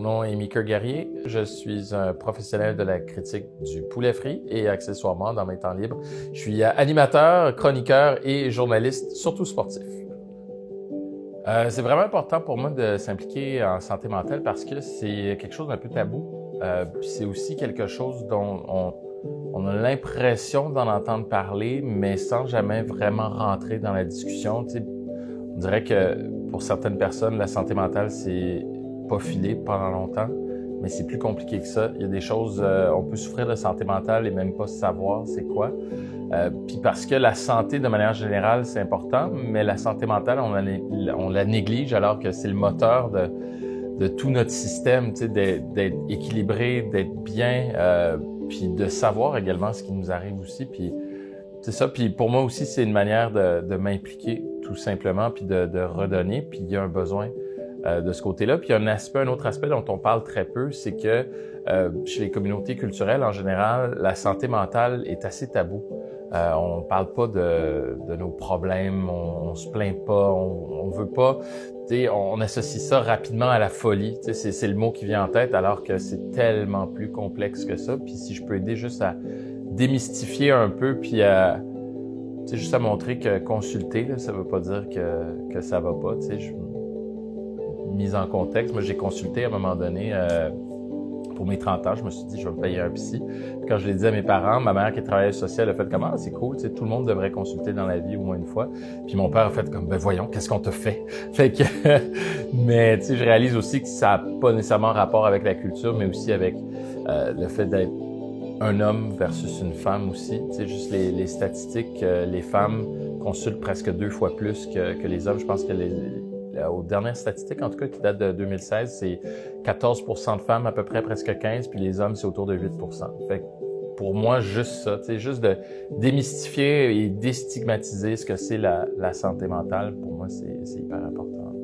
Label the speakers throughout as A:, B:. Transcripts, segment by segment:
A: nom est Mika Guerrier. Je suis un professionnel de la critique du poulet frit et accessoirement, dans mes temps libres, je suis animateur, chroniqueur et journaliste, surtout sportif. C'est vraiment important pour moi de s'impliquer en santé mentale parce que c'est quelque chose d'un peu tabou. Puis c'est aussi quelque chose dont on a l'impression d'en entendre parler, mais sans jamais vraiment rentrer dans la discussion. Tu sais, on dirait que pour certaines personnes, la santé mentale, c'est pas filé pendant longtemps, mais c'est plus compliqué que ça. Il y a des choses, on peut souffrir de santé mentale et même pas savoir c'est quoi. Puis parce que la santé, de manière générale, c'est important, mais la santé mentale, on la néglige alors que c'est le moteur de tout notre système, tu sais, d'être équilibré, d'être bien, puis de savoir également ce qui nous arrive aussi. Puis c'est ça. Puis pour moi aussi, c'est une manière de m'impliquer tout simplement, puis de redonner. Puis il y a un besoin de ce côté-là. Puis il y a un autre aspect dont on parle très peu, c'est que chez les communautés culturelles en général, la santé mentale est assez tabou. On parle pas de nos problèmes, on se plaint pas, on veut pas. On associe ça rapidement à la folie. C'est le mot qui vient en tête, alors que c'est tellement plus complexe que ça. Puis si je peux aider juste à démystifier un peu, puis juste à montrer que consulter, là, ça veut pas dire que ça va pas. Mise en contexte, moi j'ai consulté à un moment donné pour mes 30 ans, je me suis dit je vais me payer un psy. Puis quand je l'ai dit à mes parents, ma mère qui est travailleuse sociale a fait comme c'est cool, tout le monde devrait consulter dans la vie au moins une fois. Puis mon père a fait comme voyons, qu'est-ce qu'on te fait? Fait que mais je réalise aussi que ça n'a pas nécessairement rapport avec la culture, mais aussi avec le fait d'être un homme versus une femme aussi. Juste les statistiques, les femmes consultent presque 2 fois plus que les hommes. Je pense que aux dernières statistiques, en tout cas, qui datent de 2016, c'est 14% de femmes, à peu près presque 15%, puis les hommes, c'est autour de 8%. Fait que pour moi, juste ça, juste de démystifier et déstigmatiser ce que c'est la santé mentale, pour moi, c'est hyper important.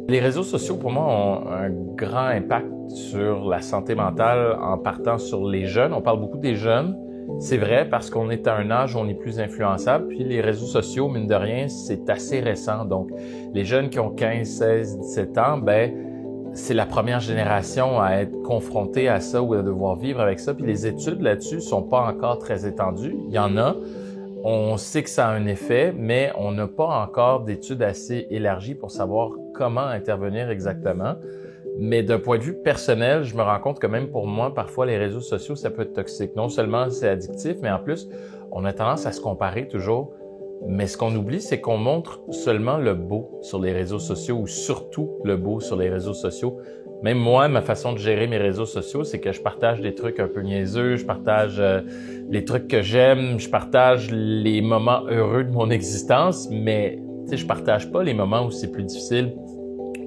A: Les réseaux sociaux, pour moi, ont un grand impact sur la santé mentale en partant sur les jeunes. On parle beaucoup des jeunes. C'est vrai parce qu'on est à un âge où on est plus influençable. Puis les réseaux sociaux, mine de rien, c'est assez récent. Donc, les jeunes qui ont 15, 16, 17 ans, c'est la première génération à être confrontée à ça ou à devoir vivre avec ça. Puis les études là-dessus sont pas encore très étendues. Il y en a. On sait que ça a un effet, mais on n'a pas encore d'études assez élargies pour savoir comment intervenir exactement. Mais d'un point de vue personnel, je me rends compte que même pour moi, parfois, les réseaux sociaux, ça peut être toxique. Non seulement c'est addictif, mais en plus, on a tendance à se comparer toujours. Mais ce qu'on oublie, c'est qu'on montre seulement le beau sur les réseaux sociaux ou surtout le beau sur les réseaux sociaux. Même moi, ma façon de gérer mes réseaux sociaux, c'est que je partage des trucs un peu niaiseux, je partage les trucs que j'aime, je partage les moments heureux de mon existence, mais je partage pas les moments où c'est plus difficile.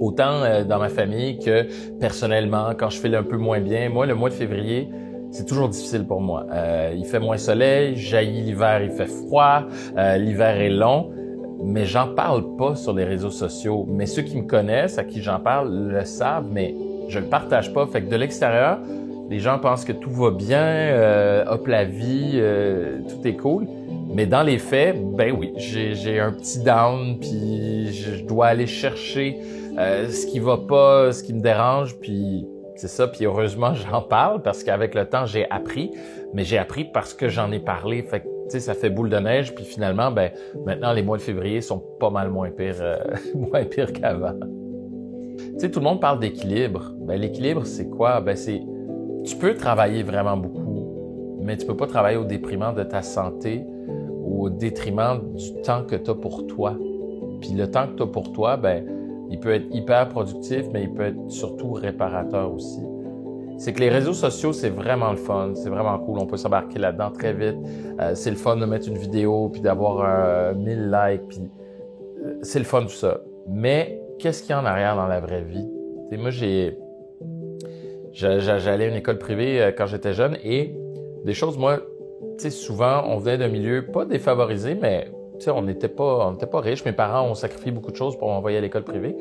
A: Autant dans ma famille que personnellement, quand je fais un peu moins bien. Moi, le mois de février, c'est toujours difficile pour moi. Il fait moins soleil, jaillit l'hiver, il fait froid, l'hiver est long, mais j'en parle pas sur les réseaux sociaux. Mais ceux qui me connaissent, à qui j'en parle, le savent, mais je le partage pas. Fait que de l'extérieur, les gens pensent que tout va bien, hop la vie, tout est cool. Mais dans les faits, oui, j'ai un petit down, puis je dois aller chercher ce qui va pas, ce qui me dérange, puis c'est ça. Puis heureusement, j'en parle parce qu'avec le temps, j'ai appris. Mais j'ai appris parce que j'en ai parlé. Fait que, ça fait boule de neige. Puis finalement, maintenant, les mois de février sont pas mal moins pires qu'avant. Tout le monde parle d'équilibre. L'équilibre, c'est quoi? Tu peux travailler vraiment beaucoup, mais tu peux pas travailler au détriment de ta santé ou au détriment du temps que tu as pour toi. Puis le temps que tu as pour toi, il peut être hyper productif, mais il peut être surtout réparateur aussi. C'est que les réseaux sociaux, c'est vraiment le fun, c'est vraiment cool, on peut s'embarquer là-dedans très vite. C'est le fun de mettre une vidéo, puis d'avoir 1000 likes, puis c'est le fun tout ça. Mais qu'est-ce qu'il y a en arrière dans la vraie vie? Moi, j'allais à une école privée quand j'étais jeune et des choses, moi, souvent, on venait d'un milieu pas défavorisé, mais on n'était pas riches. Mes parents ont sacrifié beaucoup de choses pour m'envoyer à l'école privée.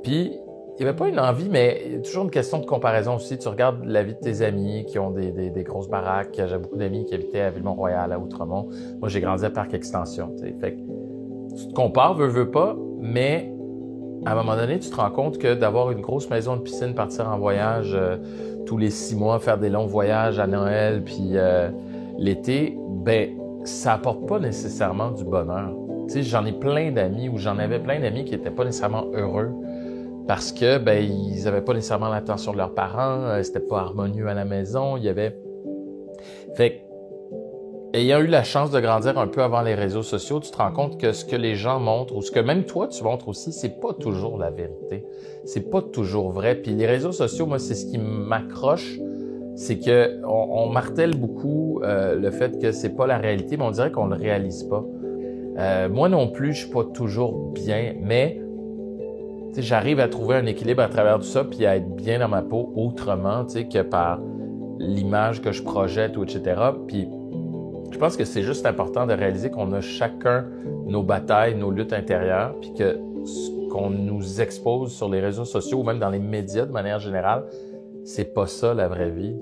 A: Puis, il n'y avait pas une envie, mais il y a toujours une question de comparaison aussi. Tu regardes la vie de tes amis qui ont des grosses baraques. J'ai beaucoup d'amis qui habitaient à Ville-Mont-Royal, à Outremont. Moi, j'ai grandi à Parc Extension. Fait que tu te compares, veux pas, mais à un moment donné, tu te rends compte que d'avoir une grosse maison de piscine, partir en voyage tous les 6 mois, faire des longs voyages à Noël, puis l'été, ben ça apporte pas nécessairement du bonheur. Tu sais, j'en ai plein d'amis, ou j'en avais plein d'amis qui étaient pas nécessairement heureux parce que ben ils avaient pas nécessairement l'attention de leurs parents, c'était pas harmonieux à la maison, il y avait... Fait que, ayant eu la chance de grandir un peu avant les réseaux sociaux, tu te rends compte que ce que les gens montrent, ou ce que même toi tu montres aussi, c'est pas toujours la vérité. C'est pas toujours vrai. Puis les réseaux sociaux, moi, c'est ce qui m'accroche, c'est que on martèle beaucoup le fait que c'est pas la réalité, mais on dirait qu'on le réalise pas. Moi non plus, je suis pas toujours bien, mais j'arrive à trouver un équilibre à travers tout ça, puis à être bien dans ma peau autrement, que par l'image que je projette, ou etc. Puis je pense que c'est juste important de réaliser qu'on a chacun nos batailles, nos luttes intérieures, puis que ce qu'on nous expose sur les réseaux sociaux ou même dans les médias de manière générale, c'est pas ça la vraie vie.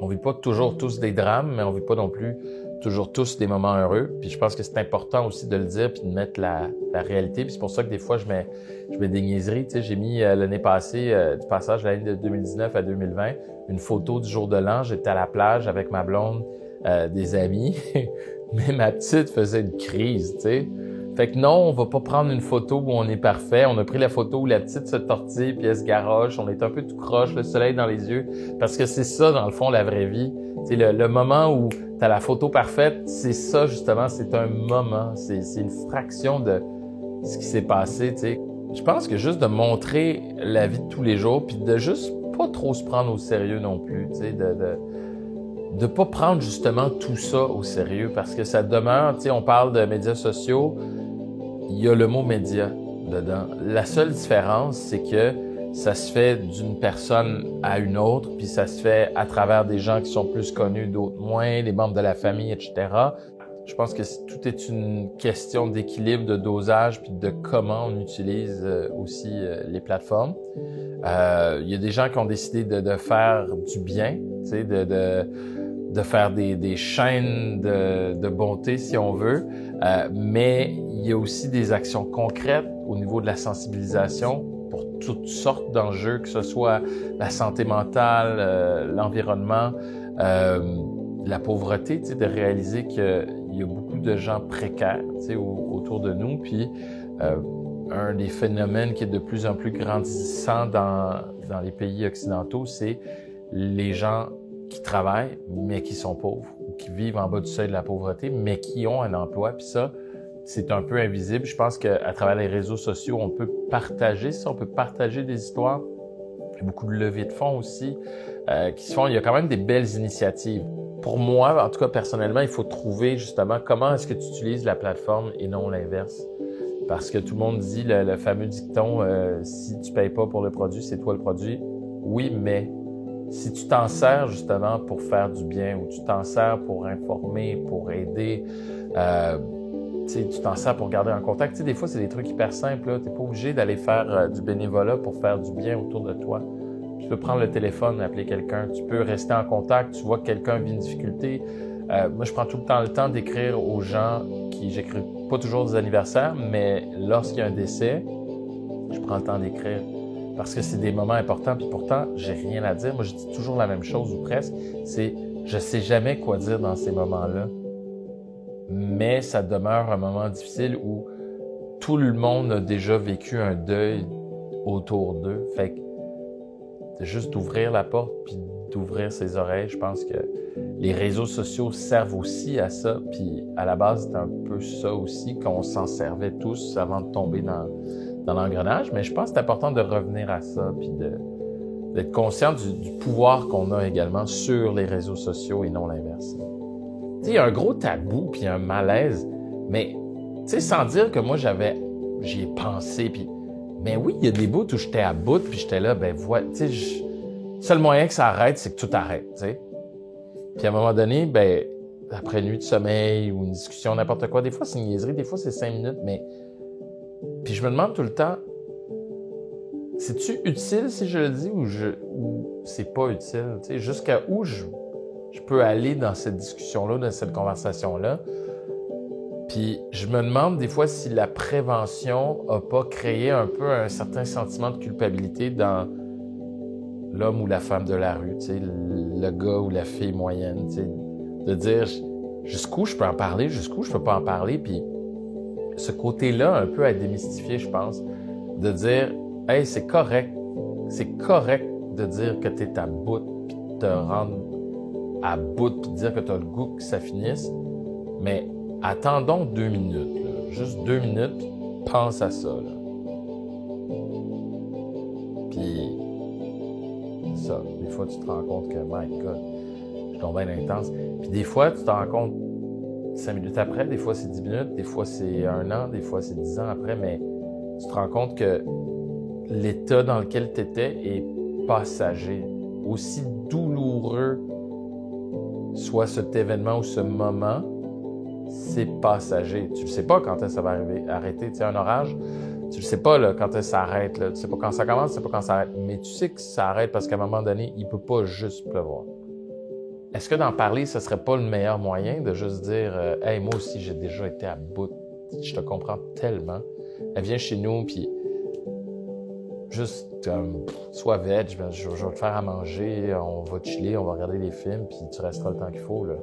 A: On vit pas toujours tous des drames, mais on vit pas non plus toujours tous des moments heureux. Puis je pense que c'est important aussi de le dire puis de mettre la réalité. Puis c'est pour ça que des fois je mets des niaiseries. Tu sais, j'ai mis l'année passée, du passage de l'année de 2019 à 2020, une photo du jour de l'an. J'étais à la plage avec ma blonde, des amis, mais ma petite faisait une crise, tu sais. Fait que non, on va pas prendre une photo où on est parfait. On a pris la photo où la petite se tortille puis elle se garoche. On est un peu tout croche, le soleil dans les yeux. Parce que c'est ça, dans le fond, la vraie vie. C'est le moment où t'as la photo parfaite, c'est ça, justement. C'est un moment. C'est une fraction de ce qui s'est passé, tu sais. Je pense que juste de montrer la vie de tous les jours puis de juste pas trop se prendre au sérieux non plus, tu sais, de pas prendre justement tout ça au sérieux parce que ça demeure, tu sais, on parle de médias sociaux, il y a le mot média dedans. La seule différence, c'est que ça se fait d'une personne à une autre, puis ça se fait à travers des gens qui sont plus connus, d'autres moins, les membres de la famille, etc. Je pense que tout est une question d'équilibre, de dosage, puis de comment on utilise aussi les plateformes. Il y a des gens qui ont décidé de faire du bien, tu sais, de faire des chaînes de bonté, si on veut, mais il y a aussi des actions concrètes au niveau de la sensibilisation pour toutes sortes d'enjeux, que ce soit la santé mentale, l'environnement, la pauvreté, tu sais, de réaliser qu'il y a beaucoup de gens précaires, tu sais, autour de nous, puis un des phénomènes qui est de plus en plus grandissant dans les pays occidentaux, c'est les gens qui travaillent, mais qui sont pauvres, ou qui vivent en bas du seuil de la pauvreté, mais qui ont un emploi. Puis ça, c'est un peu invisible. Je pense qu'à travers les réseaux sociaux, on peut partager ça, on peut partager des histoires. Il y a beaucoup de levées de fonds aussi qui se font. Il y a quand même des belles initiatives. Pour moi, en tout cas personnellement, il faut trouver justement comment est-ce que tu utilises la plateforme et non l'inverse. Parce que tout le monde dit le fameux dicton si tu payes pas pour le produit, c'est toi le produit. Oui, mais si tu t'en sers justement pour faire du bien ou tu t'en sers pour informer, pour aider, tu t'en sers pour garder un contact. Des fois, c'est des trucs hyper simples. Tu n'es pas obligé d'aller faire du bénévolat pour faire du bien autour de toi. Tu peux prendre le téléphone, appeler quelqu'un. Tu peux rester en contact. Tu vois que quelqu'un vit une difficulté. Moi, je prends tout le temps d'écrire aux gens j'écris pas toujours des anniversaires, mais lorsqu'il y a un décès, je prends le temps d'écrire. Parce que c'est des moments importants, puis pourtant, j'ai rien à dire. Moi, je dis toujours la même chose, ou presque. C'est, je sais jamais quoi dire dans ces moments-là. Mais ça demeure un moment difficile où tout le monde a déjà vécu un deuil autour d'eux. Fait que, c'est juste d'ouvrir la porte, puis d'ouvrir ses oreilles. Je pense que les réseaux sociaux servent aussi à ça. Puis, à la base, c'est un peu ça aussi, qu'on s'en servait tous avant de tomber dans l'engrenage, mais je pense que c'est important de revenir à ça, puis d'être conscient du pouvoir qu'on a également sur les réseaux sociaux et non l'inverse. Tu sais, il y a un gros tabou, puis un malaise, mais tu sais, sans dire que moi j'y ai pensé, puis mais oui, il y a des bouts où j'étais à bout, puis j'étais là, ben voilà, tu sais, le seul moyen que ça arrête, c'est que tout arrête, tu sais. Puis à un moment donné, ben après une nuit de sommeil ou une discussion, n'importe quoi, des fois c'est une niaiserie, des fois c'est 5 minutes, mais puis je me demande tout le temps, c'est-tu utile si je le dis ou c'est pas utile? Tu sais, jusqu'à où je peux aller dans cette discussion-là, dans cette conversation-là? Puis je me demande des fois si la prévention a pas créé un peu un certain sentiment de culpabilité dans l'homme ou la femme de la rue, tu sais, le gars ou la fille moyenne, tu sais, de dire jusqu'où je peux en parler, jusqu'où je peux pas en parler, puis ce côté-là un peu à démystifier, je pense, de dire « Hey, c'est correct de dire que t'es à bout, puis de te rendre à bout, puis de dire que t'as le goût que ça finisse, mais attendons 2 minutes, là. Juste 2 minutes, pense à ça, là. » Puis, c'est ça. Des fois, tu te rends compte que, my God, je tombe bien intense. Puis des fois, tu te rends compte 5 minutes après, des fois c'est 10 minutes, des fois c'est 1 an, des fois c'est 10 ans après, mais tu te rends compte que l'état dans lequel tu étais est passager. Aussi douloureux soit cet événement ou ce moment, c'est passager. Tu ne sais pas quand ça va arrêter. Tu sais, un orage, tu ne sais pas là, quand ça s'arrête. Tu ne sais pas quand ça commence, tu ne sais pas quand ça arrête. Mais tu sais que ça arrête parce qu'à un moment donné, il ne peut pas juste pleuvoir. Est-ce que d'en parler, ce serait pas le meilleur moyen de juste dire « Hey, moi aussi, j'ai déjà été à bout. Je te comprends tellement. Elle vient chez nous, puis juste sois veg, je vais te faire à manger, on va chiller, on va regarder les films, puis tu resteras le temps qu'il faut. » là.